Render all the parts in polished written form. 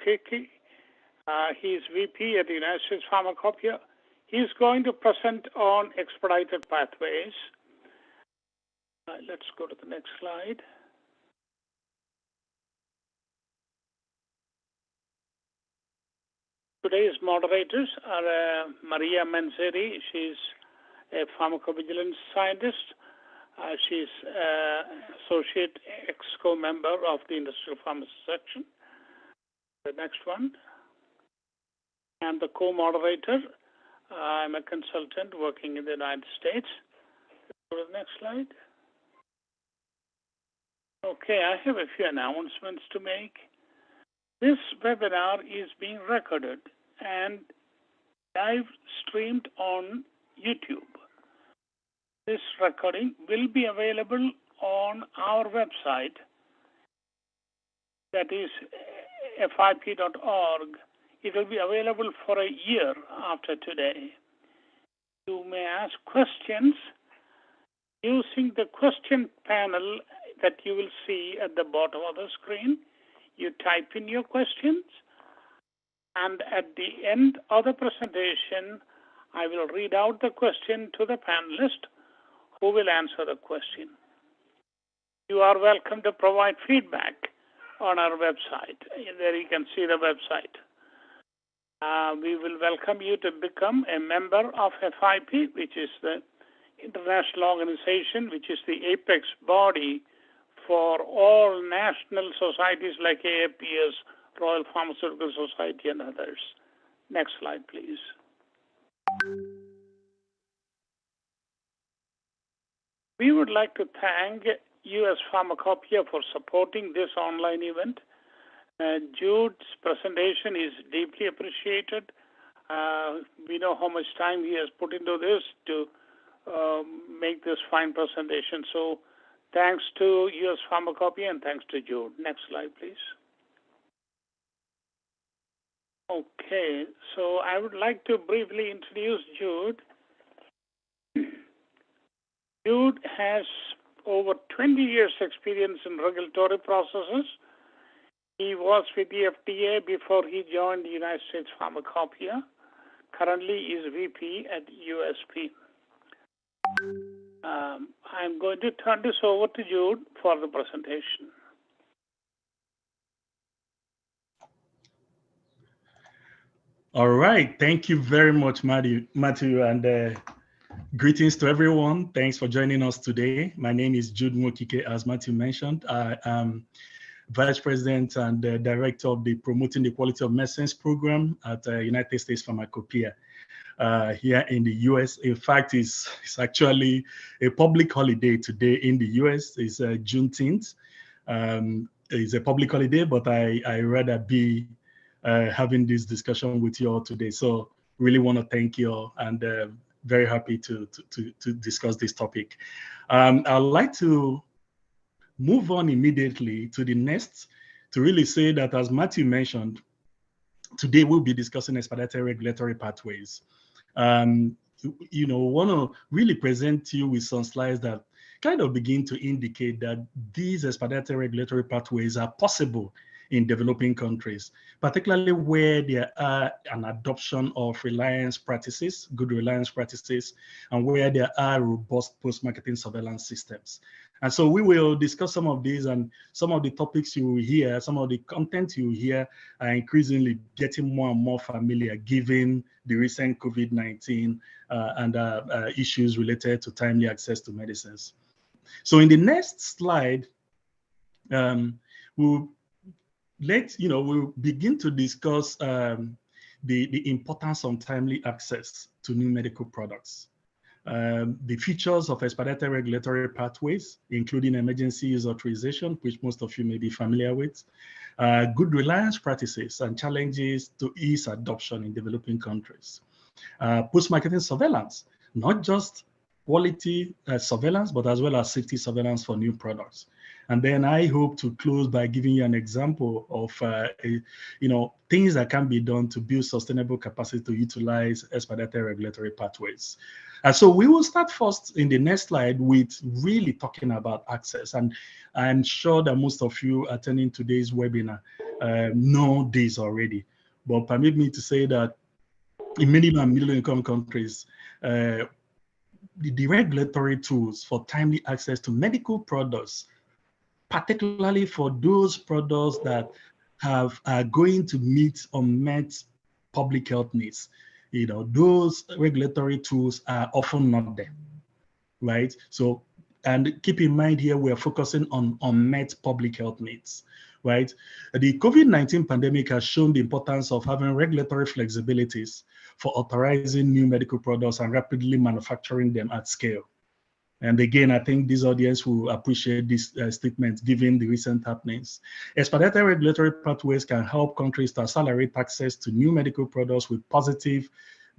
Mukiki. He's VP at the United States Pharmacopoeia. He's going to present on expedited pathways. Let's go to the next slide. Today's moderators are Maria Manzeri. She's a pharmacovigilance scientist. She's associate EXCO member of the Industrial Pharmacy section. The next one. And the co-moderator, I'm a consultant working in the United States. Go to the next slide. Okay, I have a few announcements to make. This webinar is being recorded and live streamed on YouTube. This recording will be available on our website, that is fip.org. It will be available for a year after today. You may ask questions using the question panel that you will see at the bottom of the screen. You type in your questions, and at the end of the presentation, I will read out the question to the panelist who will answer the question. You are welcome to provide feedback on our website. There you can see the website. We will welcome you to become a member of FIP, which is the international organization, which is the apex body for all national societies like AAPS, Royal Pharmaceutical Society, and others. Next slide, please. We would like to thank US Pharmacopoeia for supporting this online event. Jude's presentation is deeply appreciated. We know how much time he has put into this to make this fine presentation. So thanks to US Pharmacopoeia and thanks to Jude. Next slide, please. Okay, so I would like to briefly introduce Jude. Jude has over 20 years experience in regulatory processes. He was with the FDA before he joined the United States Pharmacopoeia. Currently, he is VP at USP. I'm going to turn this over to Jude for the presentation. All right. Thank you very much, Matthew, and greetings to everyone. Thanks for joining us today. My name is Jude Mokike, as Matthew mentioned. I am Vice President and Director of the Promoting the Quality of Medicines program at United States Pharmacopoeia here in the US. In fact, it's actually a public holiday today in the US. It's Juneteenth. It's a public holiday, but I rather be having this discussion with you all today. So really want to thank you all and very happy to discuss this topic. I'd like to move on immediately to the next to really say that, as Matthew mentioned, today we'll be discussing expedited regulatory pathways. Want to really present to you with some slides that kind of begin to indicate that these expedited regulatory pathways are possible in developing countries, particularly where there are an adoption of reliance practices, good reliance practices, and where there are robust post-marketing surveillance systems. And so we will discuss some of these, and some of the topics you will hear, some of the content you will hear are increasingly getting more and more familiar given the recent COVID-19 and issues related to timely access to medicines. So in the next slide, we'll begin to discuss the importance of timely access to new medical products. The features of expedited regulatory pathways, including emergency use authorization, which most of you may be familiar with, good reliance practices and challenges to ease adoption in developing countries. Post-marketing surveillance, not just quality surveillance, but as well as safety surveillance for new products. And then I hope to close by giving you an example of things that can be done to build sustainable capacity to utilize expedited regulatory pathways. And so we will start first in the next slide with really talking about access. And I'm sure that most of you attending today's webinar know this already. But permit me to say that in many middle-income countries, the regulatory tools for timely access to medical products, particularly for those products that are going to meet unmet public health needs, those regulatory tools are often not there, right? So, and keep in mind here, we are focusing on unmet public health needs, right? The COVID-19 pandemic has shown the importance of having regulatory flexibilities for authorizing new medical products and rapidly manufacturing them at scale. And again, I think this audience will appreciate this statement given the recent happenings. Expedited regulatory pathways can help countries to accelerate access to new medical products with positive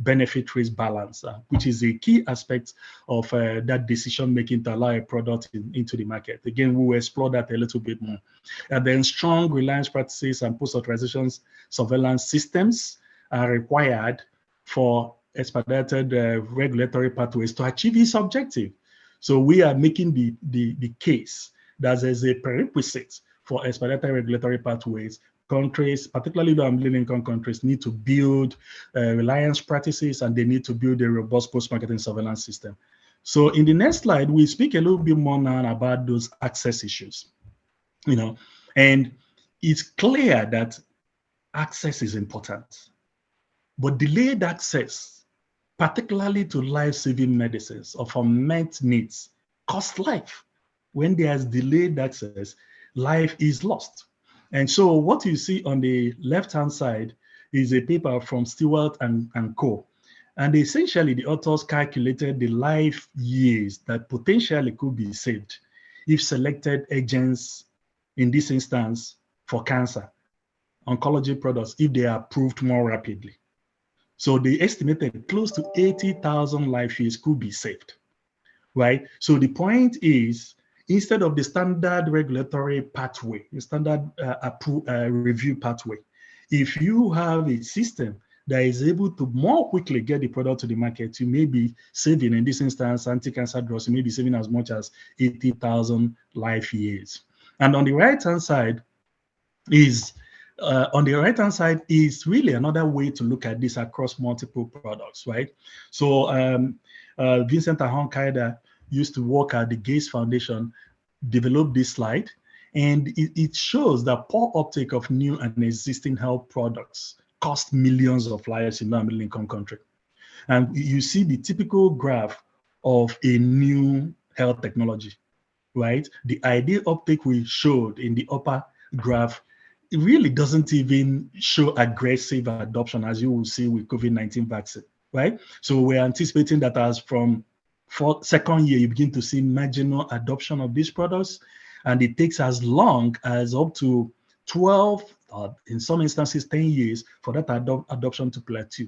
benefit risk balance, which is a key aspect of that decision making to allow a product into the market. Again, we will explore that a little bit more. And then strong reliance practices and post-authorization surveillance systems are required for expedited regulatory pathways to achieve this objective. So we are making the case that there's a prerequisite for expedited regulatory pathways. Countries, particularly the middle-income countries, need to build reliance practices, and they need to build a robust post-marketing surveillance system. So in the next slide, we speak a little bit more now about those access issues. And it's clear that access is important, but delayed access, particularly to life-saving medicines of unmet needs, cost life. When there's delayed access, life is lost. And so what you see on the left-hand side is a paper from Stewart and Co. And essentially, the authors calculated the life years that potentially could be saved if selected agents, in this instance, for cancer, oncology products, if they are approved more rapidly. So they estimated close to 80,000 life years could be saved, right? So the point is, instead of the standard regulatory pathway, the standard review pathway, if you have a system that is able to more quickly get the product to the market, you may be saving, in this instance, anti-cancer drugs, you may be saving as much as 80,000 life years. And on the right-hand side is really another way to look at this across multiple products, right? So Vincent Ahon-Kaida used to work at the Gates Foundation, developed this slide, and it shows that poor uptake of new and existing health products cost millions of lives in a middle-income country. And you see the typical graph of a new health technology, right? The ideal uptake we showed in the upper graph, it really doesn't even show aggressive adoption, as you will see with COVID-19 vaccine, right? So we're anticipating that as from second year, you begin to see marginal adoption of these products, and it takes as long as up to 12, in some instances, 10 years for that adoption to plateau,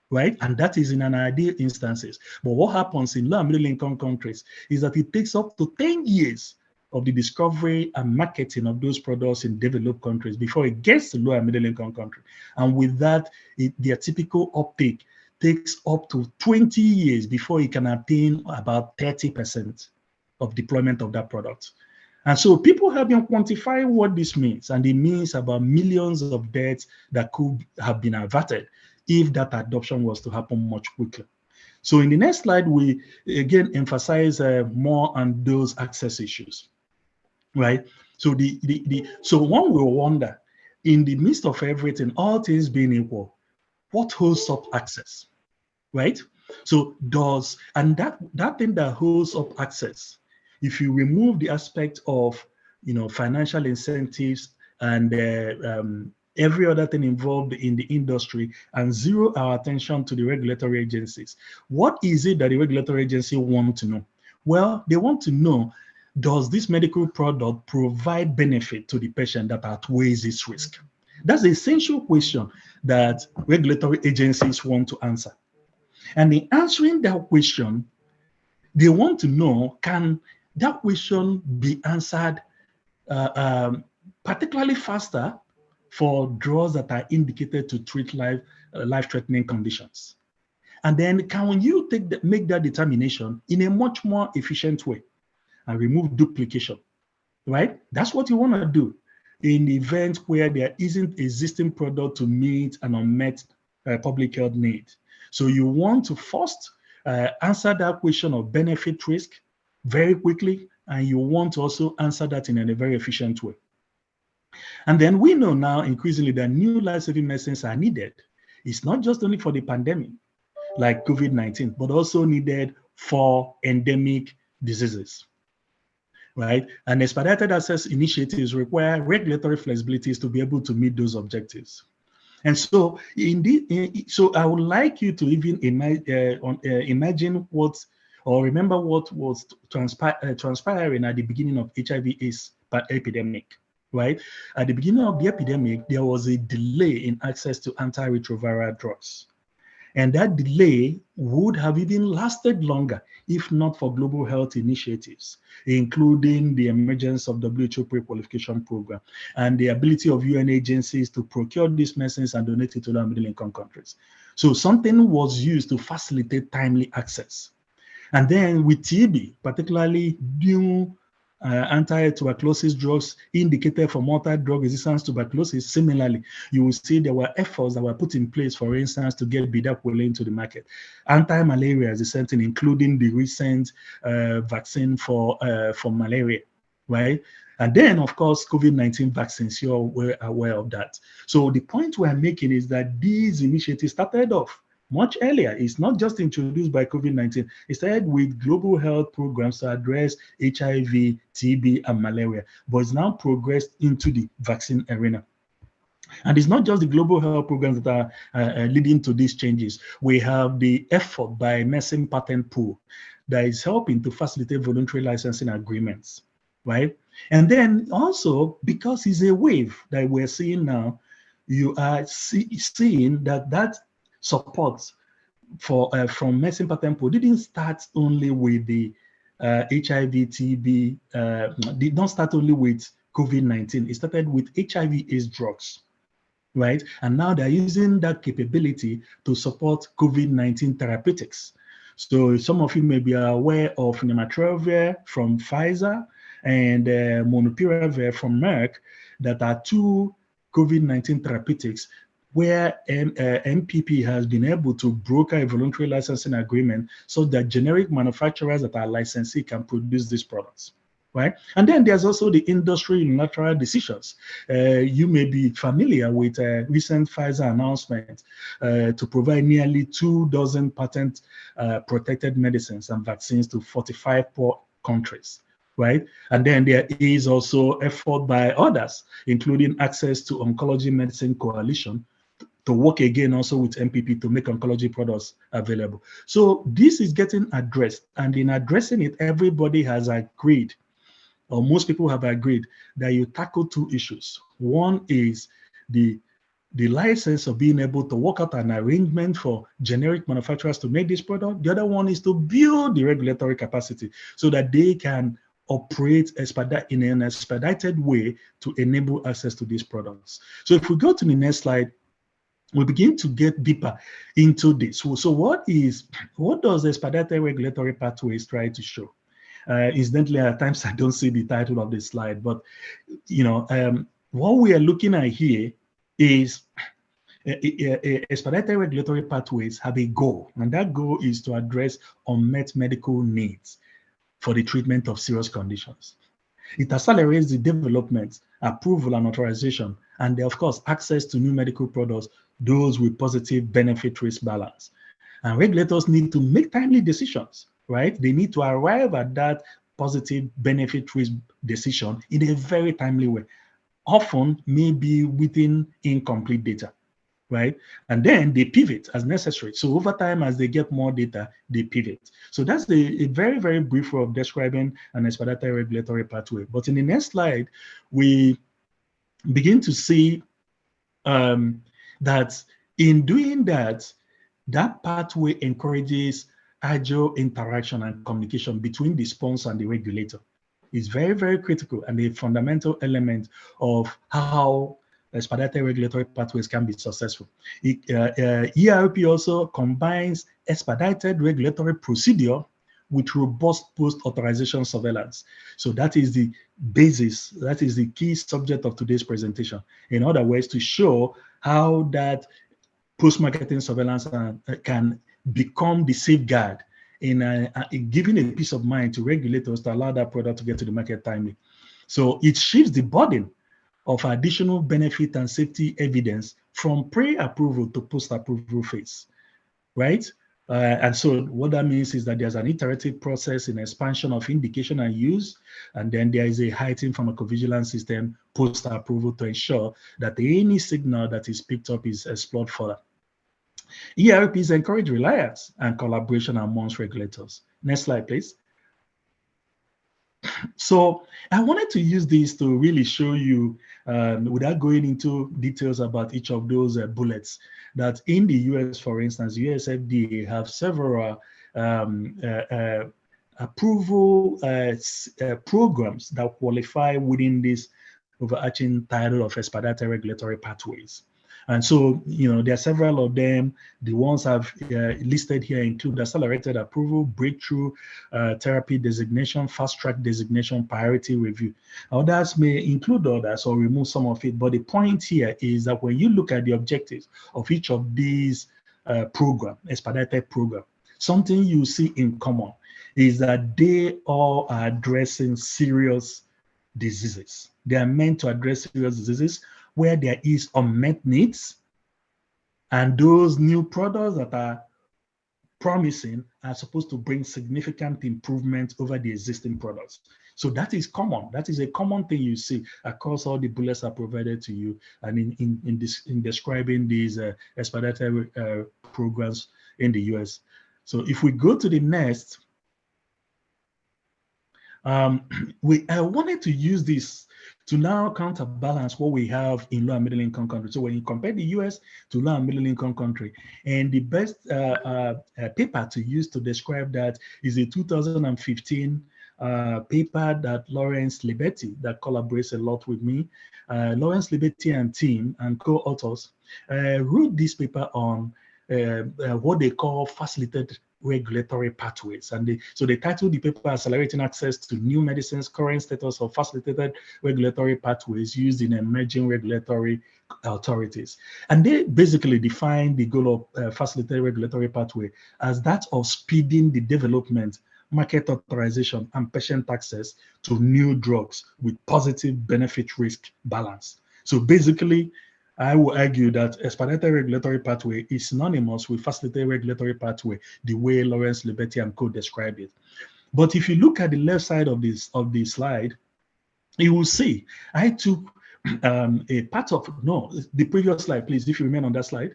right? And that is in an ideal instances. But what happens in low and middle income countries is that it takes up to 10 years of the discovery and marketing of those products in developed countries before it gets to low and middle income country. And with that, their typical uptake takes up to 20 years before it can attain about 30% of deployment of that product. And so people have been quantifying what this means, and it means about millions of deaths that could have been averted if that adoption was to happen much quicker. So in the next slide, we again emphasize more on those access issues, right? So so one will wonder, in the midst of everything, all things being equal, what holds up access, right? So that thing that holds up access, if you remove the aspect of financial incentives and every other thing involved in the industry and zero our attention to the regulatory agencies, what is it that the regulatory agency want to know? Well, they want to know, does this medical product provide benefit to the patient that outweighs its risk? That's the essential question that regulatory agencies want to answer. And in answering that question, they want to know, can that question be answered particularly faster for drugs that are indicated to treat life-threatening conditions. And then can you make that determination in a much more efficient way and remove duplication, right? That's what you want to do in the event where there isn't existing product to meet an unmet public health need. So you want to first answer that question of benefit risk very quickly, and you want to also answer that in a very efficient way. And then we know now increasingly that new life-saving medicines are needed. It's not just only for the pandemic, like COVID-19, but also needed for endemic diseases, right? And expedited access initiatives require regulatory flexibilities to be able to meet those objectives. And so, so I would like you to even imagine what, or remember what was transpiring at the beginning of HIV/AIDS epidemic, right? At the beginning of the epidemic, there was a delay in access to antiretroviral drugs. And that delay would have even lasted longer if not for global health initiatives, including the emergence of WHO pre-qualification program and the ability of UN agencies to procure these medicines and donate it to low and middle income countries. So something was used to facilitate timely access. And then with TB, particularly new anti-tuberculosis drugs indicated for multi-drug resistance tuberculosis, similarly, you will see there were efforts that were put in place, for instance, to get bedaquiline into the market. Anti-malaria is the same thing, including the recent vaccine for malaria, right? And then, of course, COVID-19 vaccines, you're aware of that. So the point we're making is that these initiatives started off much earlier. It's not just introduced by COVID-19. It started with global health programs to address HIV, TB, and malaria, but it's now progressed into the vaccine arena. And it's not just the global health programs that are leading to these changes. We have the effort by Medicine Patent Pool that is helping to facilitate voluntary licensing agreements, right? And then also, because it's a wave that we're seeing now, you are seeing that support from Medicine Patent Pool didn't start only with the HIV, TB, did not start only with COVID-19. It started with HIV/AIDS drugs, right? And now they're using that capability to support COVID-19 therapeutics. So some of you may be aware of nirmatrelvir from Pfizer and molnupiravir from Merck that are two COVID-19 therapeutics where MPP has been able to broker a voluntary licensing agreement so that generic manufacturers that are licensee can produce these products, right? And then there's also the industry unilateral decisions. You may be familiar with a recent Pfizer announcement to provide nearly 24 patent protected medicines and vaccines to 45 poor countries, right? And then there is also effort by others, including Access to Oncology Medicine Coalition, to work again also with MPP to make oncology products available. So this is getting addressed, and in addressing it, everybody has agreed, or most people have agreed, that you tackle two issues. One is the license of being able to work out an arrangement for generic manufacturers to make this product. The other one is to build the regulatory capacity so that they can operate in an expedited way to enable access to these products. So if we go to the next slide, we begin to get deeper into this. So what does Expedited Regulatory Pathways try to show? Incidentally, at times I don't see the title of the slide, but what we are looking at here is Expedited Regulatory Pathways have a goal, and that goal is to address unmet medical needs for the treatment of serious conditions. It accelerates the development, approval, and authorization, and of course, access to new medical products, those with positive benefit-risk balance. And regulators need to make timely decisions, right? They need to arrive at that positive benefit-risk decision in a very timely way, often maybe within incomplete data, right? And then they pivot as necessary. So over time, as they get more data, they pivot. So that's a very, very brief way of describing an expedited regulatory pathway. But in the next slide, we begin to see that in doing that, that pathway encourages agile interaction and communication between the sponsor and the regulator. is very, very critical and a fundamental element of how expedited regulatory pathways can be successful. ERP also combines expedited regulatory procedure with robust post-authorization surveillance. So that is the basis, that is the key subject of today's presentation. In other words, to show how that post-marketing surveillance can become the safeguard in giving a peace of mind to regulators to allow that product to get to the market timely. So it shifts the burden of additional benefit and safety evidence from pre-approval to post-approval phase, right? And so what that means is that there's an iterative process in expansion of indication and use, and then there is a heightened pharmacovigilance system post-approval to ensure that any signal that is picked up is explored further. ERPs encourage reliance and collaboration amongst regulators. Next slide, please. So I wanted to use this to really show you, without going into details about each of those bullets, that in the US, for instance, US FDA have several approval programs that qualify within this overarching title of expedited regulatory pathways. And so, there are several of them. The ones I've listed here include accelerated approval, breakthrough therapy designation, fast track designation, priority review. Others may include others or remove some of it. But the point here is that when you look at the objectives of each of these expedited program, something you see in common is that they all are addressing serious diseases. They are meant to address serious diseases where there is unmet needs, and those new products that are promising are supposed to bring significant improvement over the existing products. So that is common. That is a common thing you see across all the bullets are provided to you, and in describing these expedited programs in the US. So if we go to the next, I wanted to use this to now counterbalance what we have in low and middle income countries. So when you compare the US to low and middle income country, and the best paper to use to describe that is a 2015 paper that Lawrence Liberty, that collaborates a lot with me, Lawrence Liberty and team and co-authors wrote this paper on what they call facilitated regulatory pathways. And so they titled the paper Accelerating Access to New Medicines, Current Status of Facilitated Regulatory Pathways Used in Emerging Regulatory Authorities. And they basically define the goal of facilitated regulatory pathway as that of speeding the development, market authorization, and patient access to new drugs with positive benefit-risk balance. So basically, I will argue that expedited regulatory pathway is synonymous with facilitated regulatory pathway, the way Lawrence Liberty and co described it. But if you look at the left side of the slide, you will see I took a part of the previous slide, please, if you remain on that slide.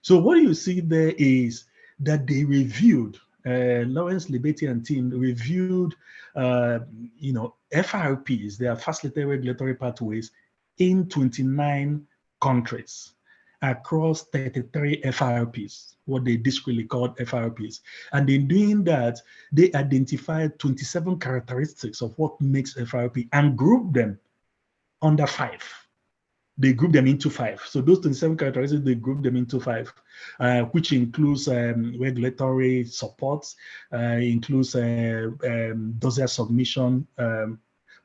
So what you see there is that they reviewed, Lawrence Liberty and team reviewed, FRPs, their facilitated regulatory pathways, in 29 countries across 33 FRPs, what they discreetly called FRPs. And in doing that, they identified 27 characteristics of what makes FRP and grouped them under 5. They grouped them into 5. So those 27 characteristics, they grouped them into 5, which includes regulatory support, includes dossier submission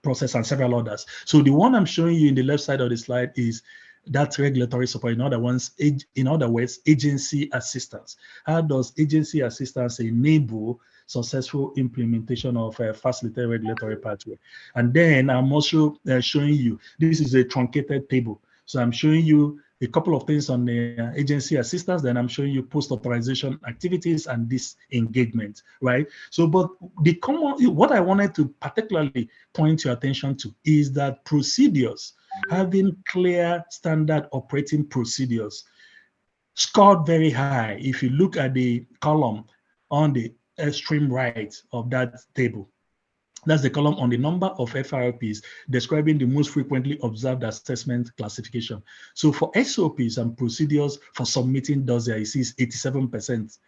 process, and several others. So the one I'm showing you in the left side of the slide is that regulatory support. In other words, agency assistance. How does agency assistance enable successful implementation of a facilitated regulatory pathway? And then I'm also showing you, this is a truncated table. So I'm showing you a couple of things on the agency assistance, then I'm showing you post-authorization activities and disengagement, right? So, but what I wanted to particularly point your attention to is that procedures, having clear standard operating procedures, scored very high if you look at the column on the extreme right of that table. That's the column on the number of FRPs describing the most frequently observed assessment classification. So for SOPs and procedures for submitting dossiers, it is 87%.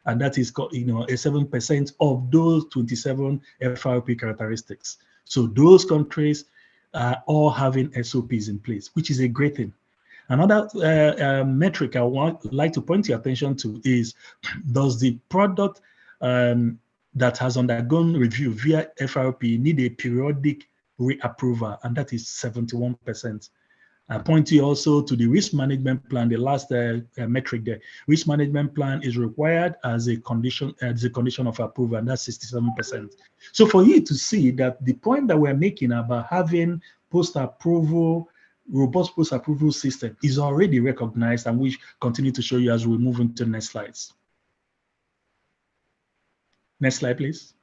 And that is, 7% of those 27 FRP characteristics. So those countries are all having SOPs in place, which is a great thing. Another metric I would like to point your attention to is, does the product that has undergone review via FRP need a periodic reapproval? And that is 71%. I point you also to the risk management plan, the last metric there. Risk management plan is required as a condition of approval, and that's 67%. So for you to see that the point that we're making about having post-approval, robust post-approval system is already recognized, and we continue to show you as we move into the next slides. Next slide, please.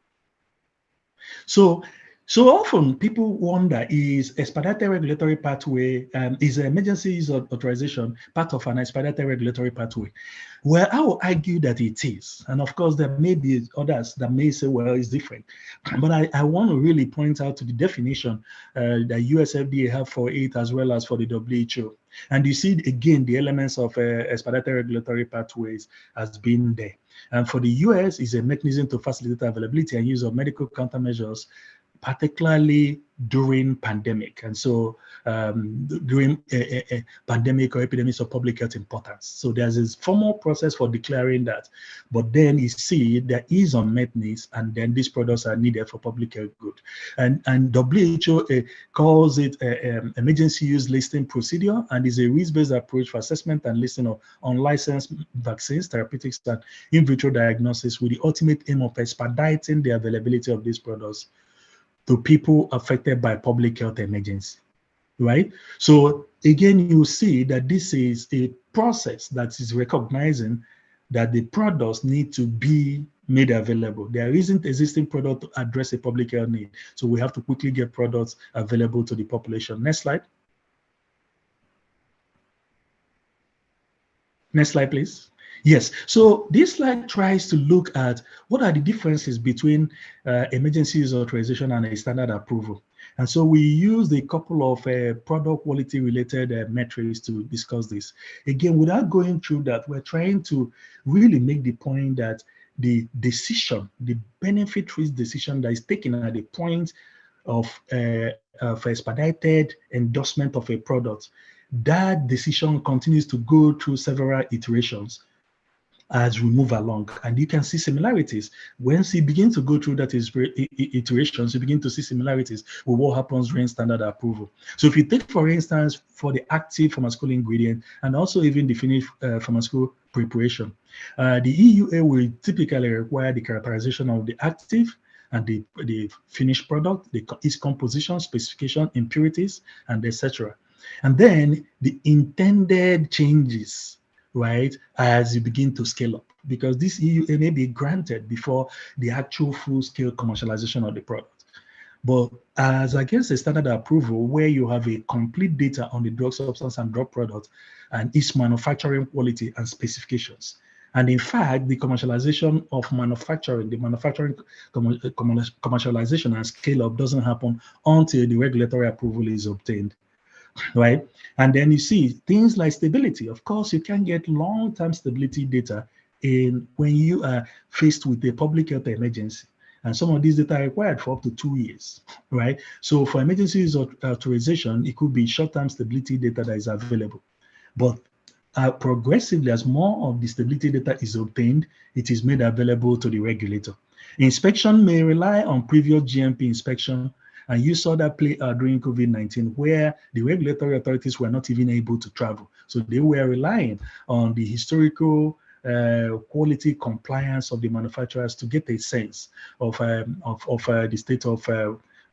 So often people wonder, is expedited regulatory pathway, is emergency use authorization part of an expedited regulatory pathway? Well, I will argue that it is. And of course, there may be others that may say, well, it's different. But I want to really point out to the definition that US FDA have for it, as well as for the WHO. And you see, again, the elements of expedited regulatory pathways has been there. And for the US, is a mechanism to facilitate availability and use of medical countermeasures, particularly during pandemic. And so during a pandemic or epidemics of public health importance. So there's this formal process for declaring that, but then you see there is unmet needs, and then these products are needed for public health good. And WHO calls it emergency use listing procedure, and is a risk-based approach for assessment and listing of unlicensed vaccines, therapeutics, and in vitro diagnosis, with the ultimate aim of expediting the availability of these products to people affected by public health emergency, right? So again, you see that this is a process that is recognizing that the products need to be made available. There isn't existing product to address a public health need, so we have to quickly get products available to the population. Next slide. Next slide, please. Yes, so this slide tries to look at what are the differences between emergency use authorization and a standard approval. And so we used a couple of product quality related metrics to discuss this. Again, without going through that, we're trying to really make the point that the decision, the benefit risk decision that is taken at the point of expedited endorsement of a product, that decision continues to go through several iterations as we move along. And you can see similarities. Once you begin to go through that iterations, you begin to see similarities with what happens during standard approval. So if you take, for instance, for the active pharmaceutical ingredient, and also even the finished pharmaceutical preparation, the EUA will typically require the characterization of the active and the finished product, its composition, specification, impurities, and etc. And then the intended changes, right, as you begin to scale up, because this EUA may be granted before the actual full-scale commercialization of the product. But as against a standard approval, where you have a complete data on the drug substance and drug product and its manufacturing quality and specifications. And in fact, the commercialization of manufacturing, commercialization and scale up doesn't happen until the regulatory approval is obtained. Right? And then you see things like stability. Of course, you can get long-term stability data when you are faced with a public health emergency. And some of these data are required for up to 2 years, right? So for emergency use authorization, it could be short-term stability data that is available. But progressively, as more of the stability data is obtained, it is made available to the regulator. Inspection may rely on previous GMP inspection. And you saw that play out during COVID-19, where the regulatory authorities were not even able to travel. So they were relying on the historical quality compliance of the manufacturers to get a sense of the state of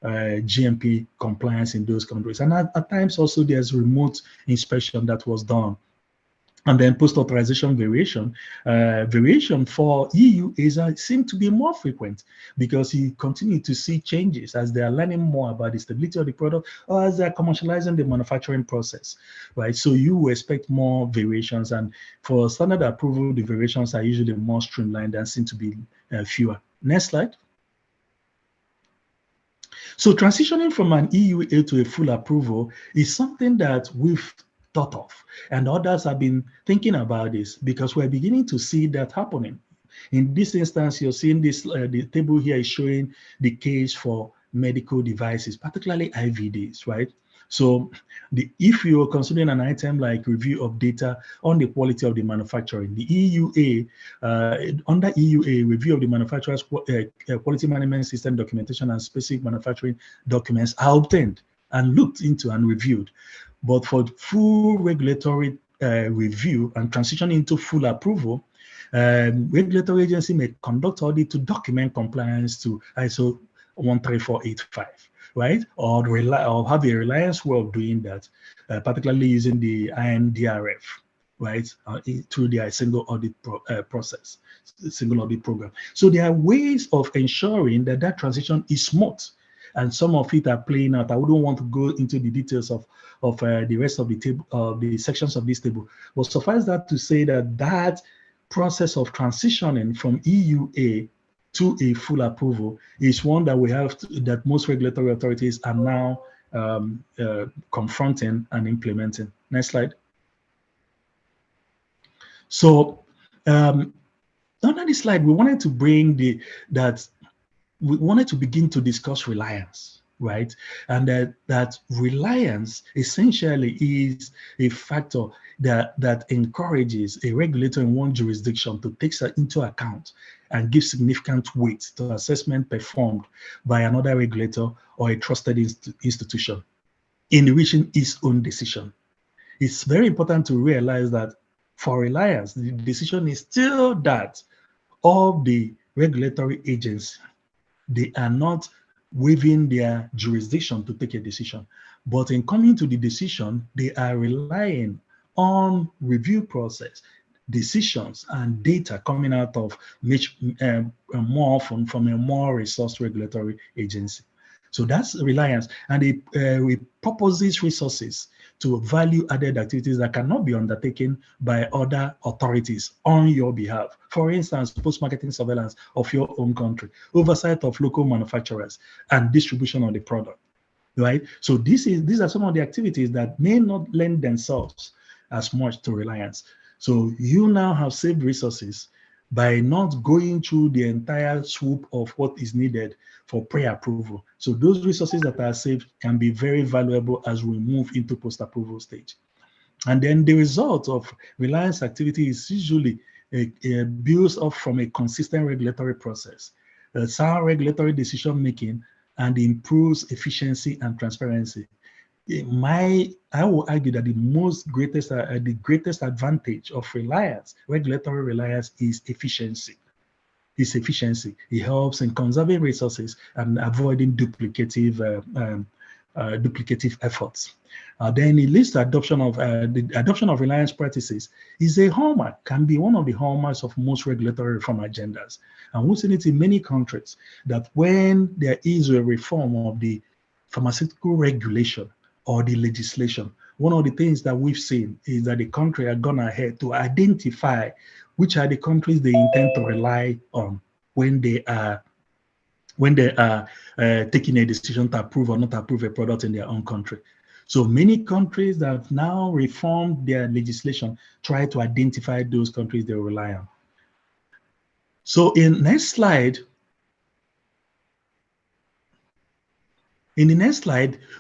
GMP compliance in those countries. And at times also there's remote inspection that was done. And then post-authorization variation for EUAs seem to be more frequent, because you continue to see changes as they are learning more about the stability of the product, or as they're commercializing the manufacturing process, right? So you expect more variations, and for standard approval, the variations are usually more streamlined and seem to be fewer. Next slide. So transitioning from an EUA to a full approval is something that we've thought of, and others have been thinking about this, because we're beginning to see that happening. In this instance, you're seeing this, the table here is showing the case for medical devices, particularly IVDs, right? So if you're considering an item like review of data on the quality of the manufacturing, the EUA, under EUA, review of the manufacturer's quality management system documentation and specific manufacturing documents are obtained and looked into and reviewed. But for full regulatory review and transition into full approval, regulatory agency may conduct audit to document compliance to ISO 13485, right? Or have a reliance way of doing that, particularly using the INDRF, right? Through their single audit process, single audit program. So there are ways of ensuring that that transition is smooth, and some of it are playing out. I wouldn't want to go into the details of the rest of the table, the sections of this table, but suffice that to say that that process of transitioning from EUA to a full approval is one that we have that most regulatory authorities are now confronting and implementing. Next slide. So under this slide, we wanted to bring we wanted to begin to discuss reliance, right? And that reliance essentially is a factor that encourages a regulator in one jurisdiction to take into account and give significant weight to assessment performed by another regulator or a trusted institution in reaching its own decision. It's very important to realize that for reliance, the decision is still that of the regulatory agency. They are not waiving their jurisdiction to take a decision. But in coming to the decision, they are relying on review process, decisions, and data coming out of more often from a more resource regulatory agency. So that's reliance. And it repurposes resources to value-added activities that cannot be undertaken by other authorities on your behalf. For instance, post-marketing surveillance of your own country, oversight of local manufacturers, and distribution of the product, right? So these are some of the activities that may not lend themselves as much to reliance. So you now have saved resources by not going through the entire swoop of what is needed for pre-approval. So those resources that are saved can be very valuable as we move into post-approval stage. And then the result of reliance activity is usually builds up from a consistent regulatory process, sound regulatory decision-making, and improves efficiency and transparency. I will argue that the greatest advantage of reliance, regulatory reliance, is efficiency. It helps in conserving resources and avoiding duplicative efforts. Then it leads to the adoption of reliance practices is a hallmark, can be one of the hallmarks of most regulatory reform agendas. And we've seen it in many countries that when there is a reform of the pharmaceutical regulation or the legislation, one of the things that we've seen is that the country have gone ahead to identify which are the countries they intend to rely on when they are taking a decision to approve or not approve a product in their own country. So many countries that have now reformed their legislation try to identify those countries they rely on. So in the next slide,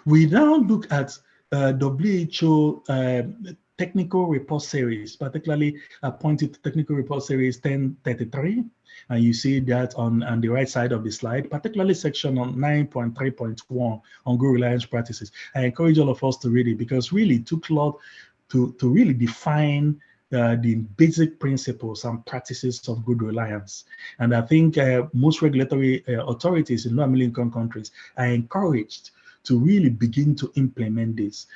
we now look at WHO technical report series, particularly pointed to technical report series 1033. And you see that on the right side of the slide, particularly section on 9.3.1 on good reliance practices. I encourage all of us to read it because really it took a lot to really define the basic principles and practices of good reliance. And I think most regulatory authorities in low-middle income countries are encouraged to really begin to implement this.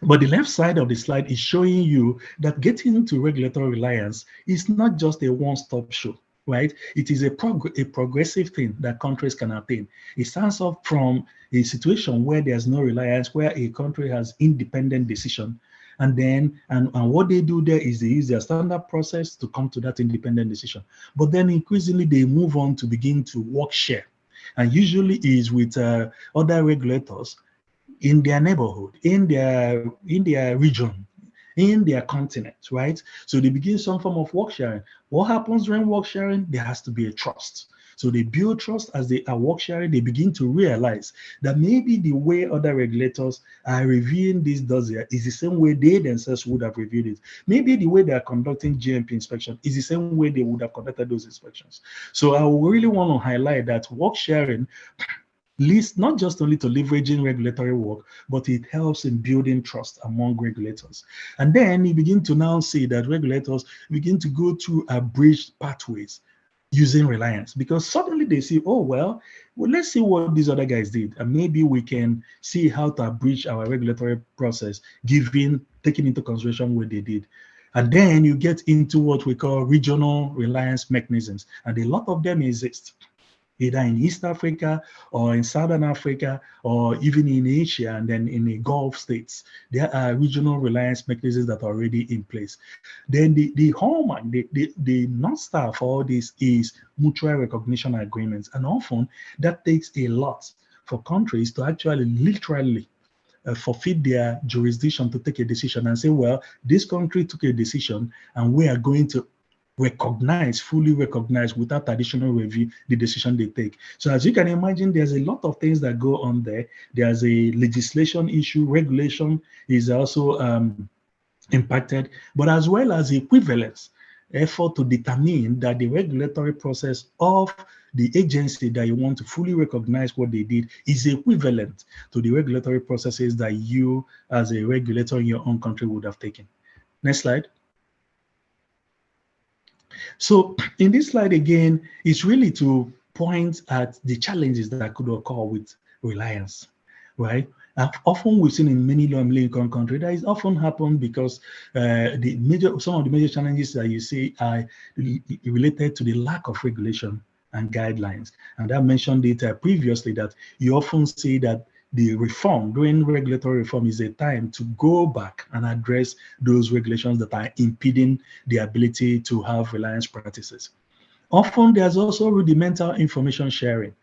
But the left side of the slide is showing you that getting into regulatory reliance is not just a one-stop shop, right? It is a progressive thing that countries can attain. It stands up from a situation where there's no reliance, where a country has independent decision, and what they do there is they use their standard process to come to that independent decision. But then increasingly they move on to begin to work share, and usually is with other regulators in their neighborhood, in their region, in their continent, right? So they begin some form of work sharing. What happens during work sharing? There has to be a trust. So they build trust as they are work sharing. They begin to realize that maybe the way other regulators are reviewing these dossiers is the same way they themselves would have reviewed it. Maybe the way they are conducting GMP inspection is the same way they would have conducted those inspections. So I really want to highlight that work sharing leads not just only to leveraging regulatory work, but it helps in building trust among regulators. And then you begin to now see that regulators begin to go through abridged pathways using reliance, because suddenly they see, oh, well, let's see what these other guys did. And maybe we can see how to abridge our regulatory process, taking into consideration what they did. And then you get into what we call regional reliance mechanisms. And a lot of them exist either in East Africa or in Southern Africa or even in Asia and then in the Gulf states. There are regional reliance mechanisms that are already in place. Then the hallmark, the North Star for all this is mutual recognition agreements. And often that takes a lot for countries to actually literally forfeit their jurisdiction to take a decision and say, well, this country took a decision and we are going to fully recognize without additional review the decision they take. So as you can imagine, there's a lot of things that go on there. There's a legislation issue, regulation is also impacted, but as well as equivalence effort to determine that the regulatory process of the agency that you want to fully recognize what they did is equivalent to the regulatory processes that you as a regulator in your own country would have taken. Next slide. So in this slide again, it's really to point at the challenges that could occur with reliance, right? Often we've seen in many low-income countries that is often happen because some of the major challenges that you see are related to the lack of regulation and guidelines. And I mentioned it previously that you often see that the reform, doing regulatory reform, is a time to go back and address those regulations that are impeding the ability to have reliance practices. Often there's also rudimental information sharing,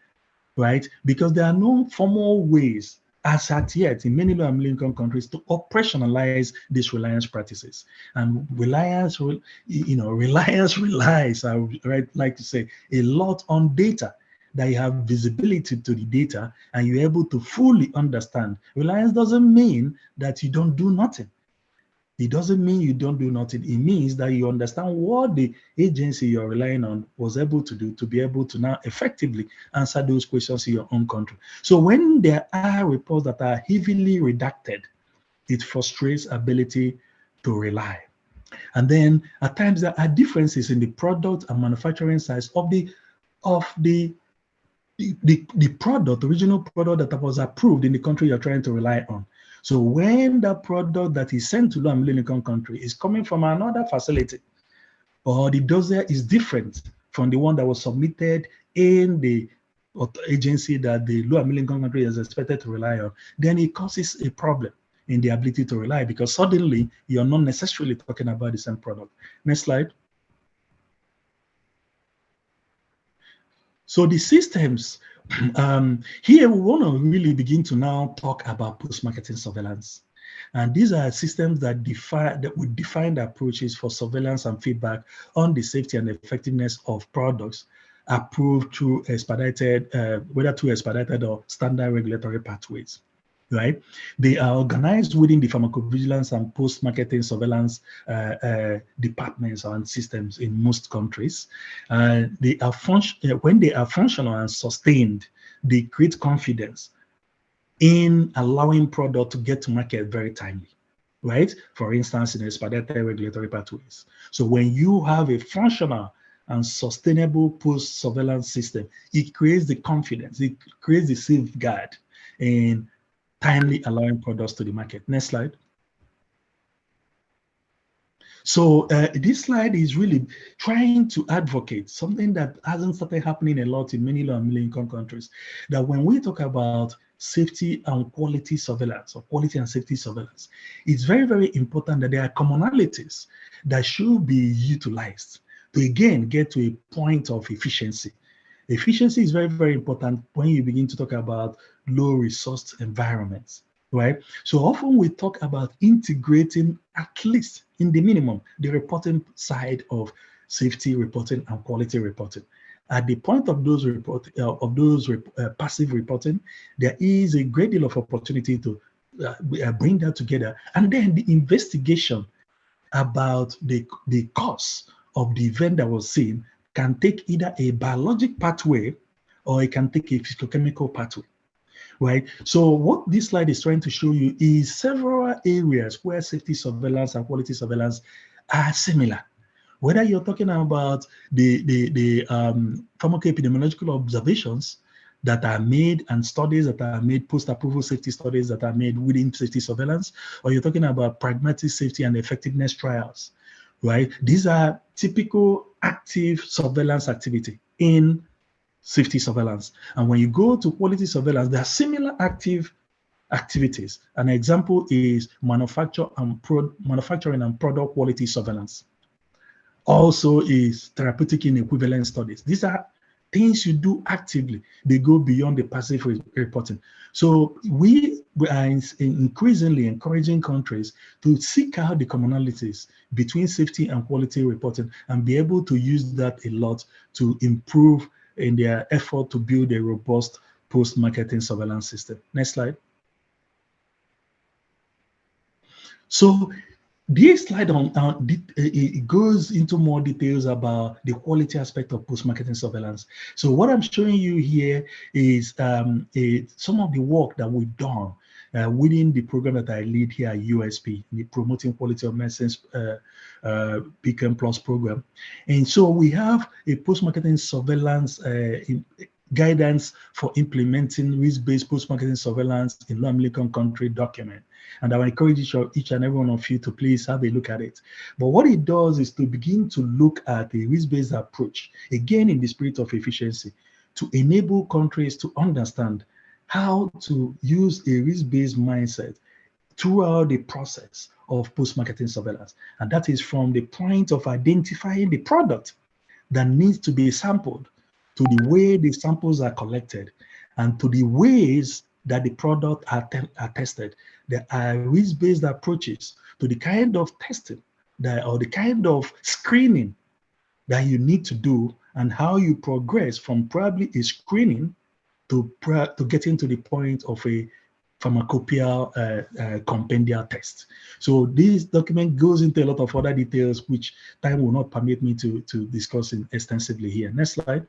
right? Because there are no formal ways as at yet in many low and middle income countries to operationalize these reliance practices. And reliance relies, I would like to say, a lot on data, that you have visibility to the data and you're able to fully understand. Reliance doesn't mean that you don't do nothing. It doesn't mean you don't do nothing. It means that you understand what the agency you're relying on was able to do to be able to now effectively answer those questions in your own country. So when there are reports that are heavily redacted, it frustrates ability to rely. And then at times there are differences in the product and manufacturing size of the product, original product that was approved in the country you're trying to rely on. So when that product that is sent to low and middle income country is coming from another facility, or the dossier is different from the one that was submitted in the agency that the low and middle income country is expected to rely on, then it causes a problem in the ability to rely, because suddenly you're not necessarily talking about the same product. Next slide. So the systems, here we want to really begin to now talk about post-marketing surveillance. And these are systems that would define the approaches for surveillance and feedback on the safety and effectiveness of products approved through expedited, whether through expedited or standard regulatory pathways. Right? They are organized within the pharmacovigilance and post-marketing surveillance departments and systems in most countries. When they are functional and sustained, they create confidence in allowing product to get to market very timely, right? For instance, in expedited regulatory pathways. So when you have a functional and sustainable post-surveillance system, it creates the confidence, it creates the safeguard in timely allowing products to the market. Next slide. So this slide is really trying to advocate something that hasn't started happening a lot in many low and middle income countries, that when we talk about safety and quality surveillance, or quality and safety surveillance, it's very, very important that there are commonalities that should be utilized to again get to a point of efficiency. Efficiency is very, very important when you begin to talk about low resource environments, right? So often we talk about integrating, at least in the minimum, the reporting side of safety reporting and quality reporting. At the point of those passive reporting, there is a great deal of opportunity to bring that together, and then the investigation about the cause of the event that was seen can take either a biologic pathway or it can take a physicochemical pathway, right? So what this slide is trying to show you is several areas where safety surveillance and quality surveillance are similar. Whether you're talking about the pharmacoepidemiological observations that are made and studies that are made, post-approval safety studies that are made within safety surveillance, or you're talking about pragmatic safety and effectiveness trials, right? These are typical active surveillance activity in safety surveillance. And when you go to quality surveillance, there are similar active activities. An example is manufacturing and product quality surveillance. Also is therapeutic inequivalent studies. These are things you do actively. They go beyond the passive reporting. So we are increasingly encouraging countries to seek out the commonalities between safety and quality reporting and be able to use that a lot to improve in their effort to build a robust post-marketing surveillance system. Next slide. So this slide it goes into more details about the quality aspect of post-marketing surveillance. So what I'm showing you here is some of the work that we've done within the program that I lead here at USP, the Promoting Quality of Medicines PCAM Plus program. And so we have a post-marketing surveillance guidance for implementing risk-based post-marketing surveillance in low-income country document. And I will encourage each and every one of you to please have a look at it. But what it does is to begin to look at a risk-based approach, again in the spirit of efficiency, to enable countries to understand how to use a risk-based mindset throughout the process of post-marketing surveillance. And that is from the point of identifying the product that needs to be sampled, to the way the samples are collected, and to the ways that the product are tested. There are risk-based approaches to the kind of testing or the kind of screening that you need to do and how you progress from probably a screening to getting to the point of a pharmacopoeia compendial test. So this document goes into a lot of other details, which time will not permit me to discuss extensively here. Next slide.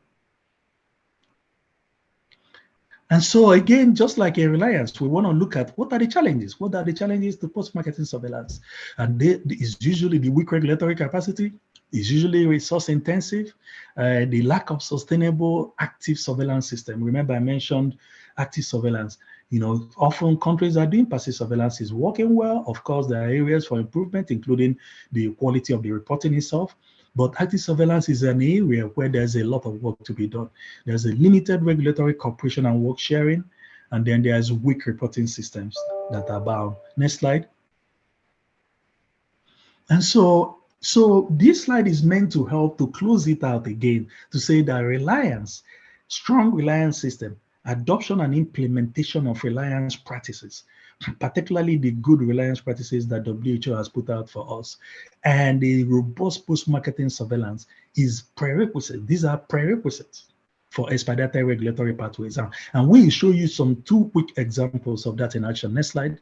And so again, just like a reliance, we want to look at what are the challenges? What are the challenges to post-marketing surveillance? And it's usually the weak regulatory capacity, it's usually resource intensive, the lack of sustainable active surveillance system. Remember I mentioned active surveillance. You know, often countries are doing passive surveillance is working well. Of course, there are areas for improvement, including the quality of the reporting itself. But active surveillance is an area where there's a lot of work to be done. There's a limited regulatory cooperation and work sharing, and then there's weak reporting systems that are bound. Next slide. And so this slide is meant to help to close it out again, to say that reliance, strong reliance system, adoption and implementation of reliance practices, particularly the good reliance practices that WHO has put out for us, and the robust post-marketing surveillance is prerequisite. These are prerequisites for expedited regulatory pathways. And we'll show you some two quick examples of that in action. Next slide.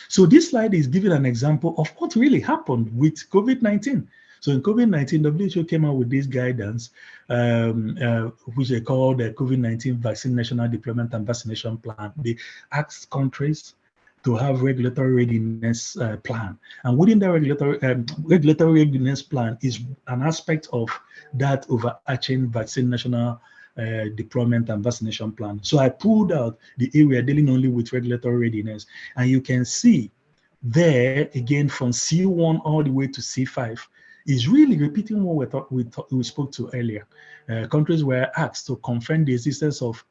So this slide is giving an example of what really happened with COVID-19. So in COVID-19, WHO came out with this guidance, which they call the COVID-19 Vaccine National Deployment and Vaccination Plan. They asked countries to have regulatory readiness plan. And within the regulatory readiness plan is an aspect of that overarching Vaccine National Deployment and Vaccination Plan. So I pulled out the area dealing only with regulatory readiness. And you can see there, again, from C1 all the way to C5, is really repeating what we spoke to earlier. Countries were asked to confirm the existence of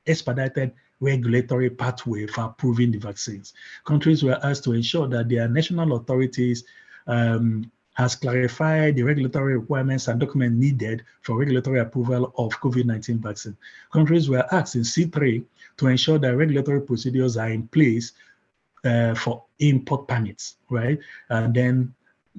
expedited regulatory pathway for approving the vaccines. Countries were asked to ensure that their national authorities has clarified the regulatory requirements and documents needed for regulatory approval of COVID-19 vaccine. Countries were asked in C3 to ensure that regulatory procedures are in place for import permits, right? And then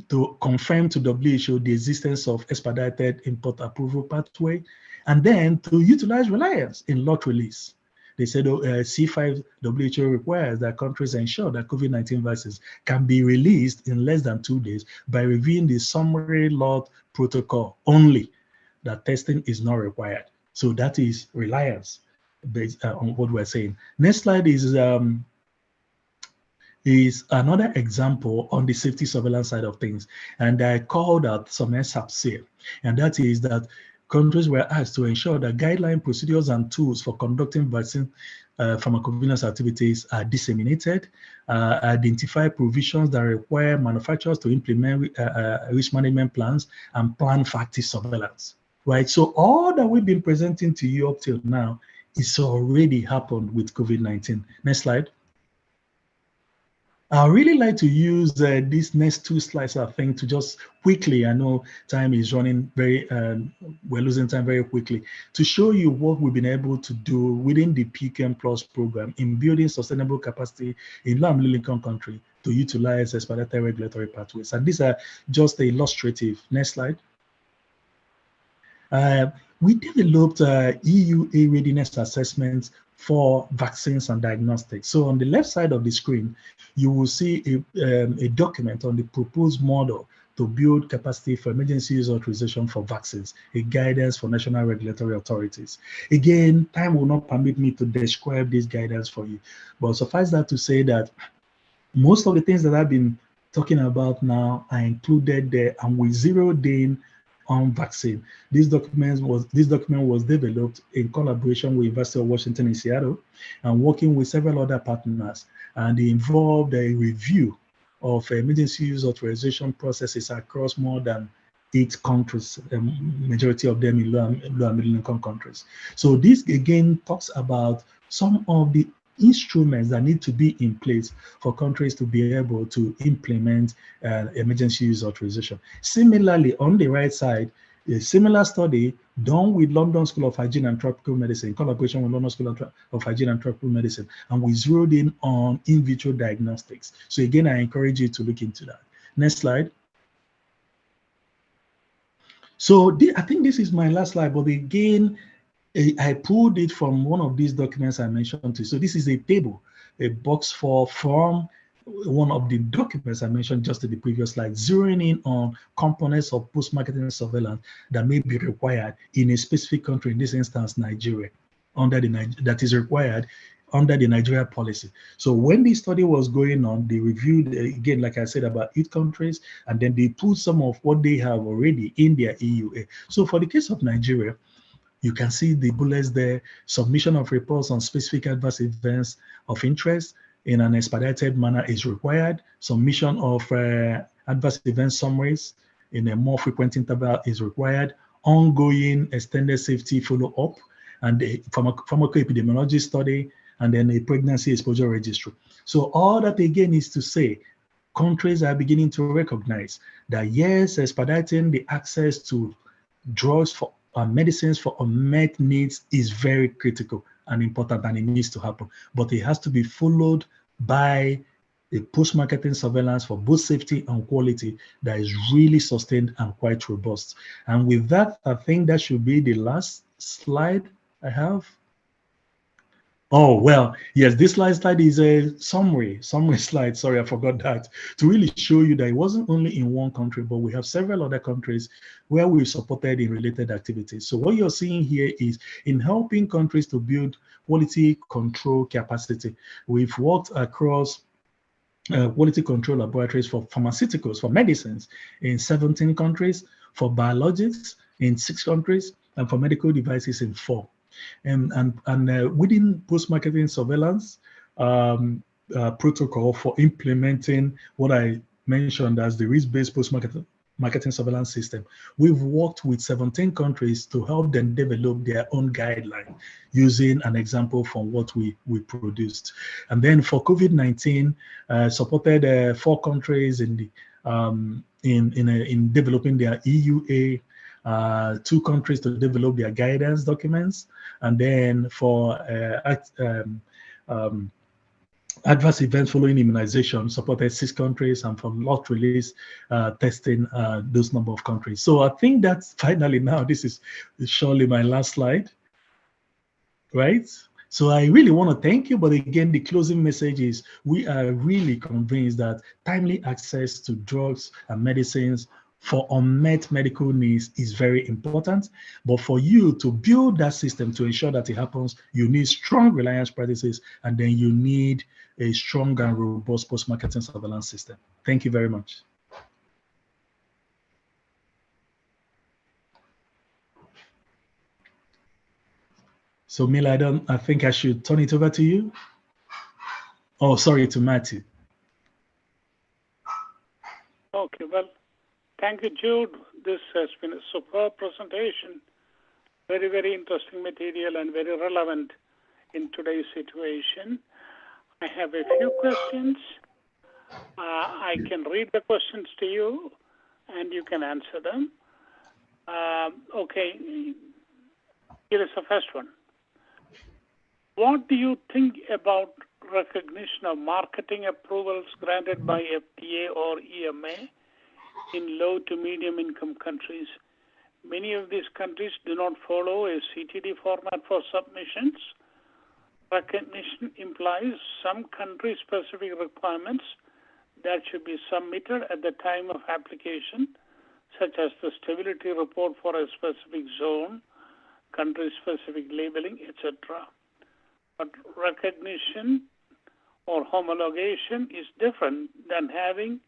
to confirm to WHO the existence of expedited import approval pathway, and then to utilize reliance in lot release. They said C5 WHO requires that countries ensure that COVID-19 vaccines can be released in less than 2 days by reviewing the summary lot protocol only, that testing is not required. So that is reliance based on what we're saying. Next slide is another example on the safety surveillance side of things. And I called out some SAPs here. And that is that countries were asked to ensure that guideline procedures and tools for conducting vaccine pharmacovigilance activities are disseminated, identify provisions that require manufacturers to implement risk management plans, and plan factory surveillance, right? So all that we've been presenting to you up till now is already happened with COVID-19. Next slide. I really like to use these next 2 slides, I think, to just quickly, I know time is running we're losing time very quickly, to show you what we've been able to do within the PKM Plus program in building sustainable capacity in low and middle income countries to utilize expedited regulatory pathways. And these are just illustrative. Next slide. We developed EUA readiness assessments for vaccines and diagnostics. So on the left side of the screen, you will see a document on the proposed model to build capacity for emergency use authorization for vaccines, a guidance for national regulatory authorities. Again, time will not permit me to describe this guidance for you, but suffice that to say that most of the things that I've been talking about now are included there, and we zeroed in on vaccine. This document was developed in collaboration with University of Washington in Seattle and working with several other partners, and it involved a review of emergency use authorization processes across more than 8 countries, majority of them in low and middle income countries. So this again talks about some of the instruments that need to be in place for countries to be able to implement emergency use authorization. Similarly, on the right side, a similar study done with London School of Hygiene and Tropical Medicine, in collaboration with London School of Hygiene and Tropical Medicine, and we zeroed in on in vitro diagnostics. So again, I encourage you to look into that. Next slide. So I think this is my last slide, but again, I pulled it from one of these documents I mentioned to you. So this is a table, a box from one of the documents I mentioned just in the previous slide, zeroing in on components of post-marketing surveillance that may be required in a specific country, in this instance, Nigeria, that is required under the Nigeria policy. So when this study was going on, they reviewed, again, like I said, about 8 countries, and then they put some of what they have already in their EUA. So for the case of Nigeria, you can see the bullets there: submission of reports on specific adverse events of interest in an expedited manner is required. Submission of adverse event summaries in a more frequent interval is required. Ongoing extended safety follow-up and a pharmacoepidemiology study, and then a pregnancy exposure registry. So all that again is to say, countries are beginning to recognize that yes, expediting the access to drugs for medicines for unmet needs is very critical and important, and it needs to happen. But it has to be followed by a post-marketing surveillance for both safety and quality that is really sustained and quite robust. And with that, I think that should be the last slide I have. Oh, well, yes, this slide is a summary slide. Sorry, I forgot that. To really show you that it wasn't only in one country, but we have several other countries where we've supported in related activities. So what you're seeing here is in helping countries to build quality control capacity. We've worked across quality control laboratories for pharmaceuticals, for medicines in 17 countries, for biologics in 6 countries, and for medical devices in 4. And within post-marketing surveillance protocol for implementing what I mentioned as the risk-based post-marketing surveillance system, we've worked with 17 countries to help them develop their own guideline using an example from what we produced. And then for COVID-19, supported 4 countries in developing their EUA, 2 countries to develop their guidance documents, and then for adverse events following immunization supported 6 countries, and for lot release testing those number of countries. So I think that's finally now, this is surely my last slide, right? So I really want to thank you, but again, the closing message is we are really convinced that timely access to drugs and medicines for unmet medical needs is very important. But for you to build that system to ensure that it happens, you need strong reliance practices, and then you need a strong and robust post-marketing surveillance system. Thank you very much. So Mila, I think I should turn it over to you. Oh, sorry, to Matthew. Okay, well, thank you, Jude. This has been a superb presentation. Very, very interesting material and very relevant in today's situation. I have a few questions. I can read the questions to you, and you can answer them. Okay, here is the first one. What do you think about recognition of marketing approvals granted by FDA or EMA in low to medium income countries? Many of these countries do not follow a CTD format for submissions. Recognition implies some country-specific requirements that should be submitted at the time of application, such as the stability report for a specific zone, country-specific labeling, etc. But recognition or homologation is different than having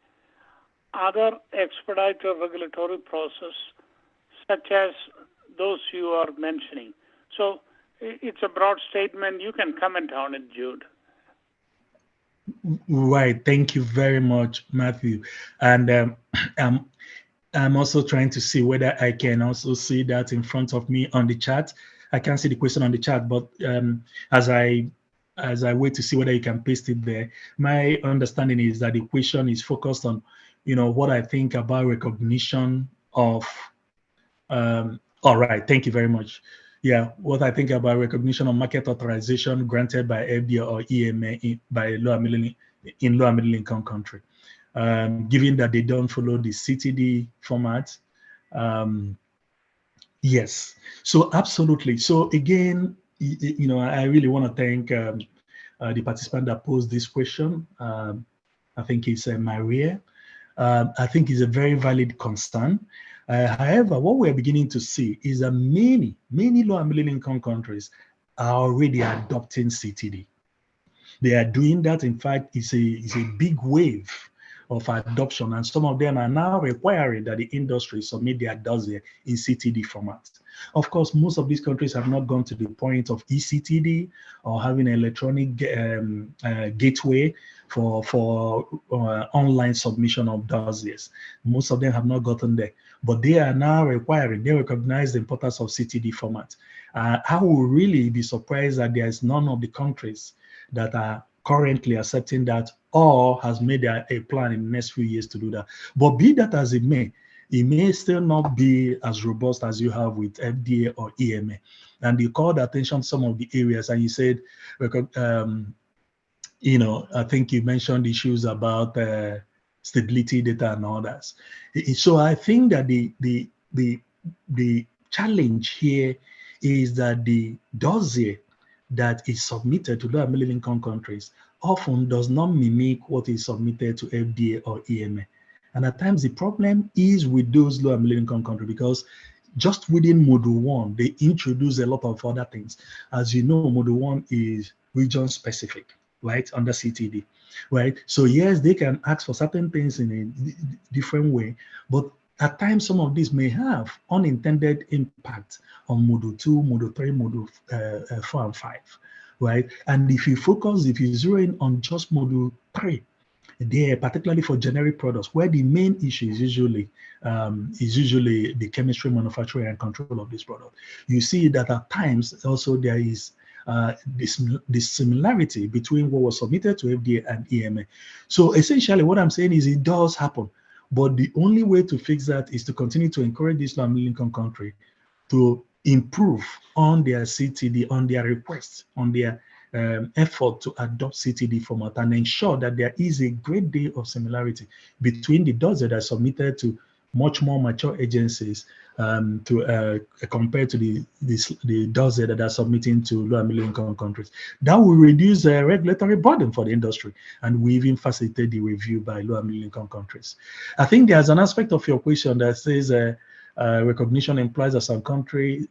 other expedited regulatory process, such as those you are mentioning. So it's a broad statement. You can comment on it, Jude. Right. Thank you very much, Matthew. And I'm also trying to see whether I can also see that in front of me on the chat. I can't see the question on the chat, but as I wait to see whether you can paste it there, my understanding is that the question is focused on, what I think about recognition of. All right. Thank you very much. Yeah, what I think about recognition of market authorization granted by FDA or EMA by low and middle income country. Given that they don't follow the CTD format. Yes, so absolutely. So again, I really want to thank the participant that posed this question. I think it's Maria. I think it's a very valid concern. However, what we're beginning to see is that many low and middle income countries are already adopting CTD. They are doing that. In fact, it's a big wave of adoption, and some of them are now requiring that the industry submit their dossier in CTD format. Of course, most of these countries have not gone to the point of eCTD or having an electronic gateway for online submission of dossiers. Most of them have not gotten there, but they are now requiring, they recognize the importance of CTD format. I will really be surprised that there is none of the countries that are currently accepting that or has made a plan in the next few years to do that. But be that as it may still not be as robust as you have with FDA or EMA. And you called attention to some of the areas, and you said, I think you mentioned issues about stability data and others. So I think that the challenge here is that the dossier that is submitted to low and middle income countries often does not mimic what is submitted to FDA or EMA. And at times the problem is with those low and middle income countries, because just within Module 1, they introduce a lot of other things. As you know, Module 1 is region specific, right, under CTD, right? So yes, they can ask for certain things in a different way, but at times some of these may have unintended impact on Module 2, Module 3, Module 4 and 5, right? And if you zero in on just Module 3, there, particularly for generic products, where the main issue is usually the chemistry, manufacturing, and control of this product, you see that at times also there is this similarity between what was submitted to FDA and EMA. So essentially what I'm saying is it does happen, but the only way to fix that is to continue to encourage this low and middle income country to improve on their CTD, on their requests, on their effort to adopt CTD format and ensure that there is a great deal of similarity between the DOTs that are submitted to much more mature agencies compared to the DOTs that are submitting to low and middle income countries. That will reduce the regulatory burden for the industry, and we even facilitate the review by low and middle income countries. I think there's an aspect of your question that says recognition implies that some country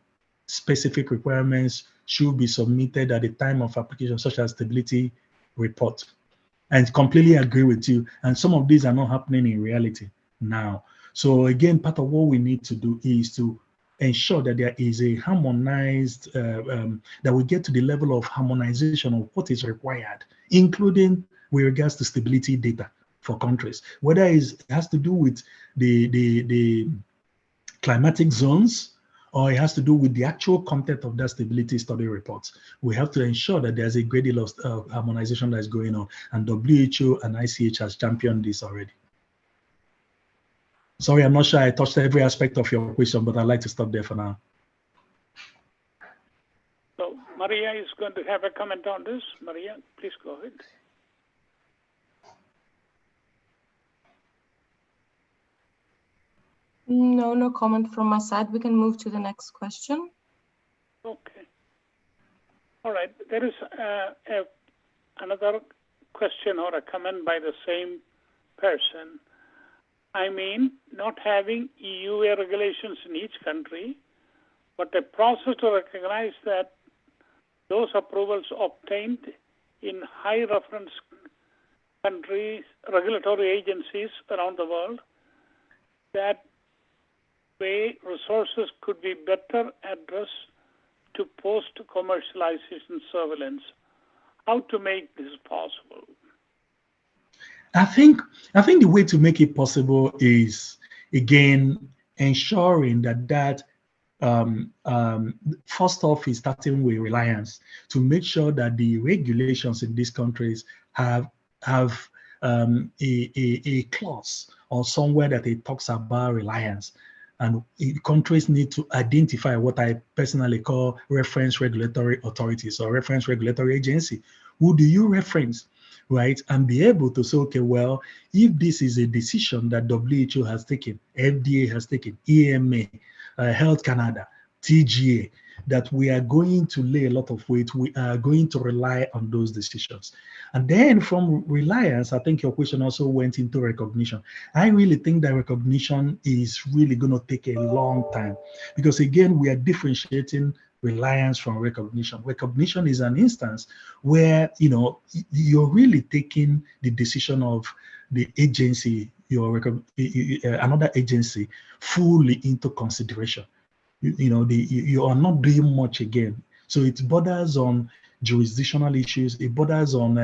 specific requirements should be submitted at the time of application, such as stability report. And completely agree with you. And some of these are not happening in reality now. So again, part of what we need to do is to ensure that there is a harmonized, that we get to the level of harmonization of what is required, including with regards to stability data for countries, whether it has to do with the climatic zones, or it has to do with the actual content of that stability study report. We have to ensure that there's a great deal of harmonization that's going on, and WHO and ICH has championed this already. Sorry, I'm not sure I touched every aspect of your question, but I'd like to stop there for now. So Maria is going to have a comment on this. Maria, please go ahead. No comment from my side. We can move to the next question. Okay. All right. There is another question or a comment by the same person. I mean, not having EUA regulations in each country, but a process to recognize that those approvals obtained in high reference countries, regulatory agencies around the world, that way resources could be better addressed to post-commercialization surveillance. How to make this possible? I think the way to make it possible is, again, ensuring that first off is starting with reliance, to make sure that the regulations in these countries have a clause or somewhere that it talks about reliance. And countries need to identify what I personally call reference regulatory authorities or reference regulatory agency. Who do you reference, right? And be able to say, okay, well, if this is a decision that WHO has taken, FDA has taken, EMA, Health Canada, TGA, that we are going to lay a lot of weight, we are going to rely on those decisions. And then from reliance, I think your question also went into recognition. I really think that recognition is really going to take a long time, because again, we are differentiating reliance from recognition. Recognition is an instance where, you're really taking the decision of the agency, another agency, fully into consideration. You are not doing much again. So it borders on jurisdictional issues. It borders on,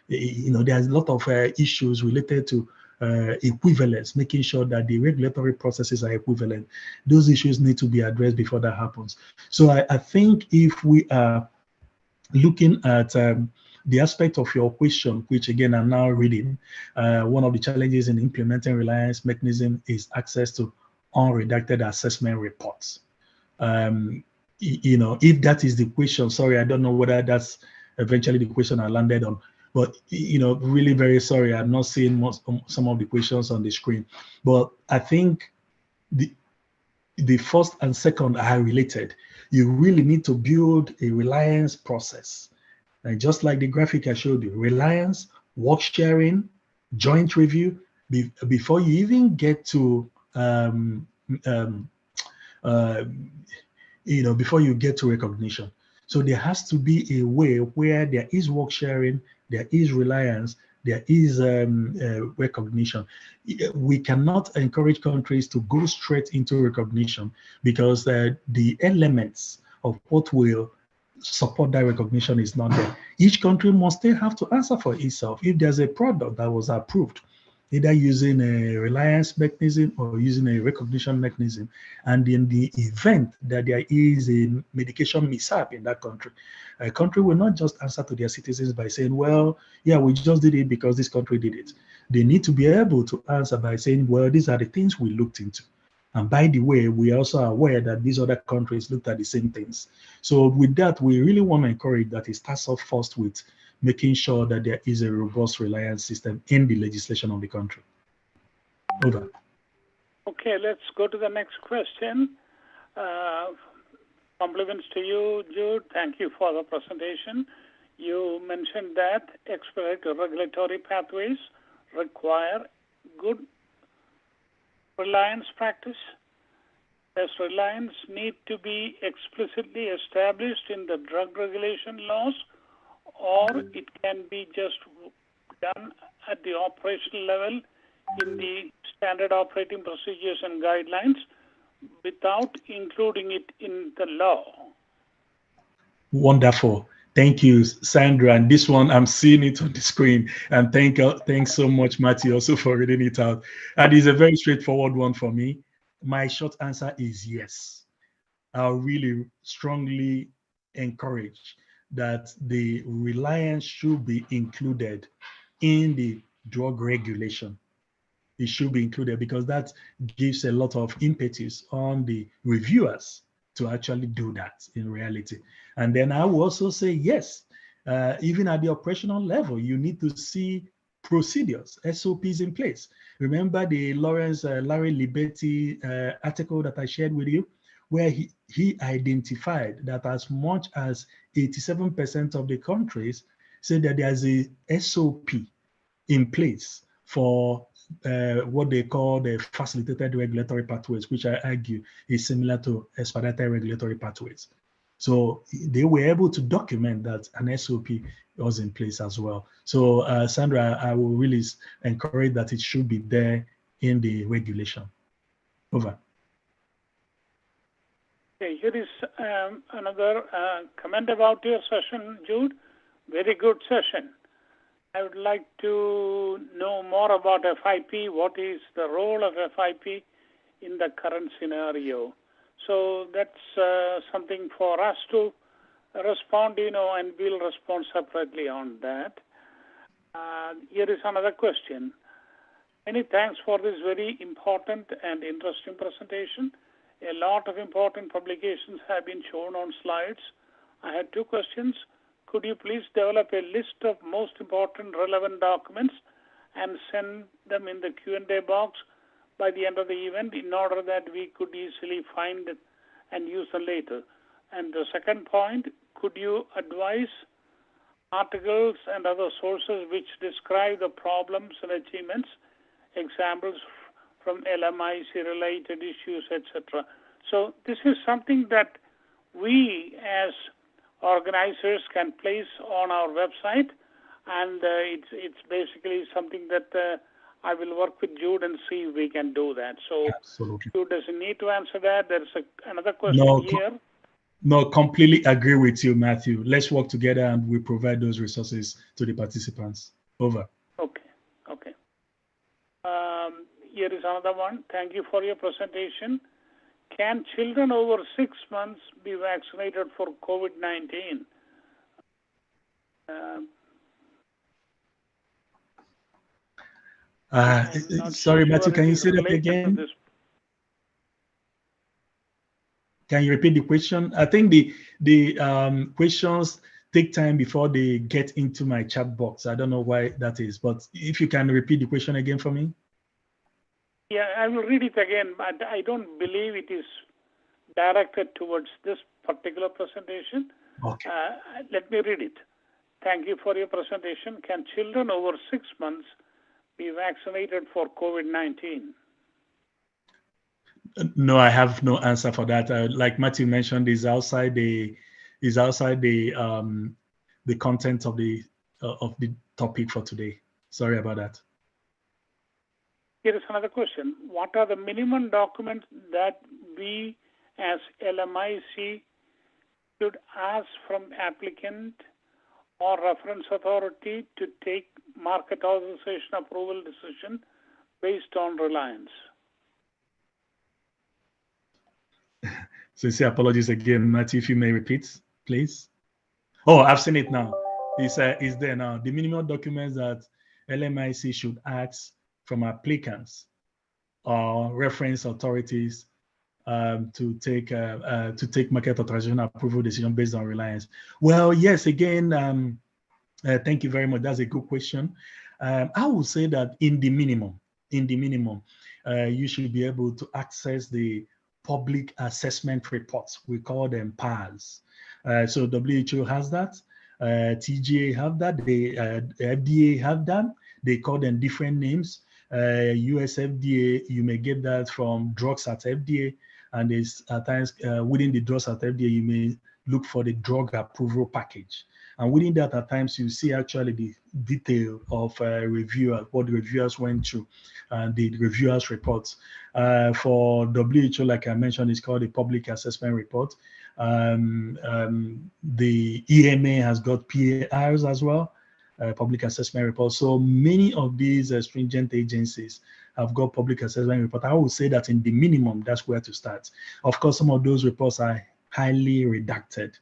there's a lot of issues related to equivalence, making sure that the regulatory processes are equivalent. Those issues need to be addressed before that happens. So I think if we are looking at the aspect of your question, which again I'm now reading, one of the challenges in implementing reliance mechanism is access to unredacted assessment reports. If that is the question, sorry, I don't know whether that's eventually the question I landed on, but really very sorry, I'm not seeing some of the questions on the screen. But I think the first and second are related. You really need to build a reliance process. And just like the graphic I showed you, reliance, work sharing, joint review, before you even get to before you get to recognition. So there has to be a way where there is work sharing, there is reliance, there is recognition. We cannot encourage countries to go straight into recognition, because the elements of what will support that recognition is not there. Each country must still have to answer for itself. If there's a product that was approved, either using a reliance mechanism or using a recognition mechanism, and in the event that there is a medication mishap in that country, a country will not just answer to their citizens by saying, well, yeah, we just did it because this country did it. They need to be able to answer by saying, well, these are the things we looked into. And by the way, we are also aware that these other countries looked at the same things. So with that, we really want to encourage that it starts off first with making sure that there is a robust reliance system in the legislation of the country. Over. Okay, let's go to the next question. Compliments to you, Jude. Thank you for the presentation. You mentioned that expedited regulatory pathways require good reliance practice. Does reliance need to be explicitly established in the drug regulation laws, or it can be just done at the operational level in the standard operating procedures and guidelines without including it in the law? Wonderful. Thank you, Sandra. And this one, I'm seeing it on the screen. And thanks so much, Matthew, also for reading it out. And it's a very straightforward one for me. My short answer is yes. I really strongly encourage that the reliance should be included in the drug regulation. It should be included because that gives a lot of impetus on the reviewers to actually do that in reality. And then I will also say yes, even at the operational level, you need to see procedures, SOPs in place. Remember the Larry Liberty article that I shared with you, where he identified that as much as 87% of the countries say that there's a SOP in place for what they call the facilitated regulatory pathways, which I argue is similar to expedited regulatory pathways. So they were able to document that an SOP was in place as well. So Sandra, I will really encourage that it should be there in the regulation. Over. Okay, here is another comment about your session, Jude. Very good session. I would like to know more about FIP. What is the role of FIP in the current scenario? So that's something for us to respond, and we'll respond separately on that. Here is another question. Many thanks for this very important and interesting presentation. A lot of important publications have been shown on slides. I had two questions. Could you please develop a list of most important relevant documents and send them in the Q&A box by the end of the event in order that we could easily find it and use them later? And the second point, could you advise articles and other sources which describe the problems and achievements, examples from LMIC-related issues, etc.? So this is something that we as organizers can place on our website, and it's basically something that I will work with Jude and see if we can do that. So absolutely. Jude doesn't need to answer that. There's another question here. No, completely agree with you, Matthew. Let's work together and we provide those resources to the participants. Over. Okay. Here is another one. Thank you for your presentation. Can children over 6 months be vaccinated for COVID-19? Sorry, Matthew, can you say that again? Can you repeat the question? I think the questions take time before they get into my chat box. I don't know why that is, but if you can repeat the question again for me. Yeah, I will read it again, but I don't believe it is directed towards this particular presentation. Okay. Let me read it. Thank you for your presentation. Can children over 6 months be vaccinated for COVID-19? No, I have no answer for that. Like Matthew mentioned, is outside the content of the topic for today. Sorry about that. Here is another question. What are the minimum documents that we as LMIC should ask from applicant or reference authority to take market authorization approval decision based on reliance? Sincere apologies again, Matthew, if you may repeat, please. Oh, I've seen it now. It's there now. The minimum documents that LMIC should ask from applicants or reference authorities to take market authorization approval decision based on reliance? Well, yes, again, thank you very much. That's a good question. I would say that in the minimum, you should be able to access the public assessment reports. We call them PAS. So WHO has that. TGA have that. The FDA have that. They call them different names. US FDA, you may get that from drugs at FDA, and there's at times within the drugs at FDA, you may look for the drug approval package. And within that, at times, you see actually the detail of reviewer, what the reviewers went through, and the reviewers' reports. For WHO, like I mentioned, it's called the Public Assessment Report. The EMA has got PARs as well, Public Assessment Report. So many of these stringent agencies have got Public Assessment Report. I would say that in the minimum, that's where to start. Of course, some of those reports are highly redacted.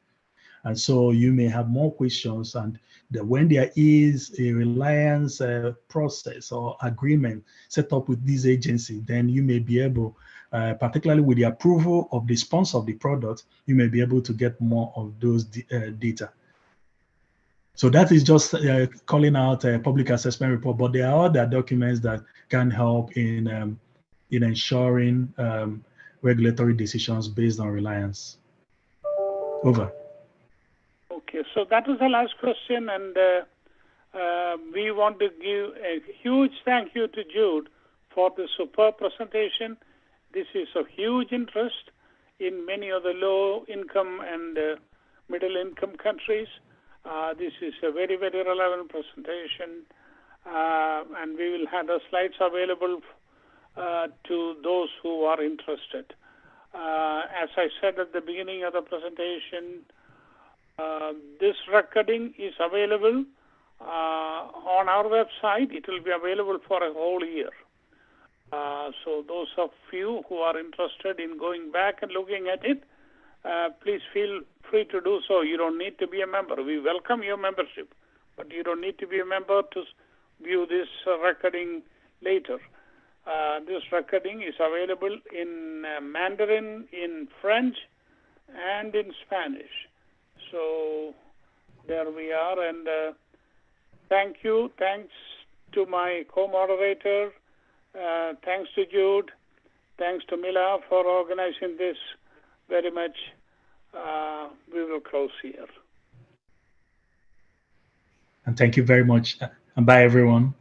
And so you may have more questions, and when there is a reliance process or agreement set up with this agency, then you may be able, particularly with the approval of the sponsor of the product, you may be able to get more of those data. So that is just calling out a public assessment report, but there are other documents that can help in ensuring regulatory decisions based on reliance. Over. Okay, so that was the last question, and we want to give a huge thank you to Jude for the superb presentation. This is of huge interest in many of the low-income and middle-income countries. This is a very, very relevant presentation, and we will have the slides available to those who are interested. As I said at the beginning of the presentation, this recording is available on our website. It will be available for a whole year. So those of you who are interested in going back and looking at it, please feel free to do so. You don't need to be a member. We welcome your membership, but you don't need to be a member to view this recording later. This recording is available in Mandarin, in French, and in Spanish. So there we are, and thank you. Thanks to my co-moderator. Thanks to Jude. Thanks to Mila for organizing this very much. We will close here. And thank you very much. And bye, everyone.